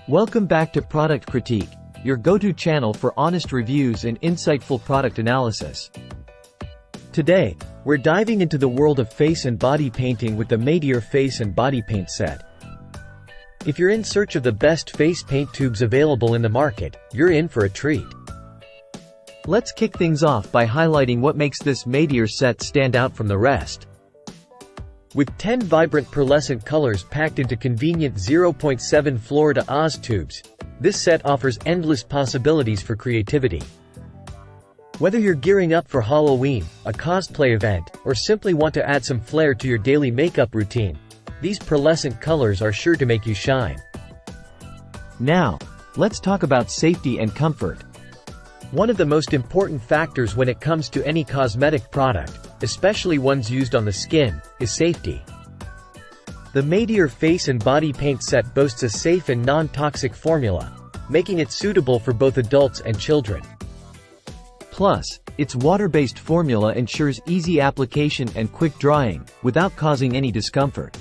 Welcome back to Product Critique, your go-to channel for honest reviews and insightful product analysis. Today, we're diving into the world of face and body painting with the Maydear Face and Body Paint Set. If you're in search of the best face paint tubes available in the market, you're in for a treat. Let's kick things off by highlighting what makes this Maydear set stand out from the rest. With 10 vibrant pearlescent colors packed into convenient 0.7 Florida Oz tubes, this set offers endless possibilities for creativity. Whether you're gearing up for Halloween, a cosplay event, or simply want to add some flair to your daily makeup routine, these pearlescent colors are sure to make you shine. Now, let's talk about safety and comfort. One of the most important factors when it comes to any cosmetic product, especially ones used on the skin, is safety. The Maydear Face and Body Paint Set boasts a safe and non-toxic formula, making it suitable for both adults and children. Plus, its water-based formula ensures easy application and quick drying, without causing any discomfort.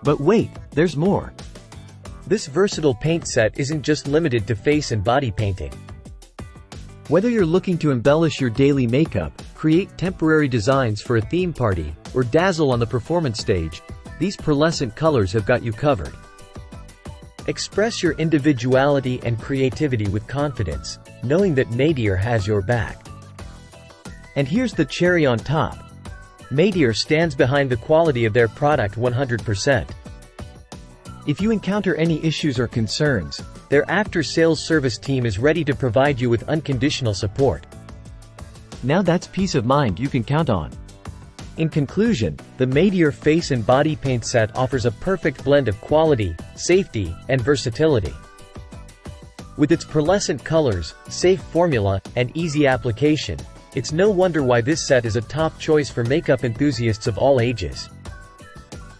But wait, there's more. This versatile paint set isn't just limited to face and body painting. Whether you're looking to embellish your daily makeup, create temporary designs for a theme party, or dazzle on the performance stage, these pearlescent colors have got you covered. Express your individuality and creativity with confidence, knowing that Maydear has your back. And here's the cherry on top. Maydear stands behind the quality of their product 100%. If you encounter any issues or concerns, their after-sales service team is ready to provide you with unconditional support. Now that's peace of mind you can count on. In conclusion, the Maydear Face and Body Paint Set offers a perfect blend of quality, safety, and versatility. With its pearlescent colors, safe formula, and easy application, it's no wonder why this set is a top choice for makeup enthusiasts of all ages.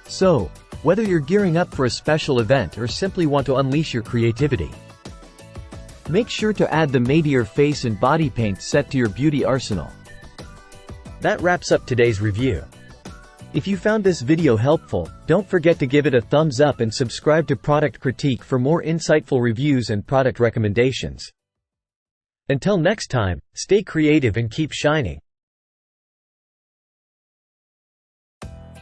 So, whether you're gearing up for a special event or simply want to unleash your creativity, make sure to add the Maydear Face and Body Paint Set to your beauty arsenal. That wraps up today's review. If you found this video helpful, don't forget to give it a thumbs up and subscribe to Product Critique for more insightful reviews and product recommendations. Until next time, stay creative and keep shining.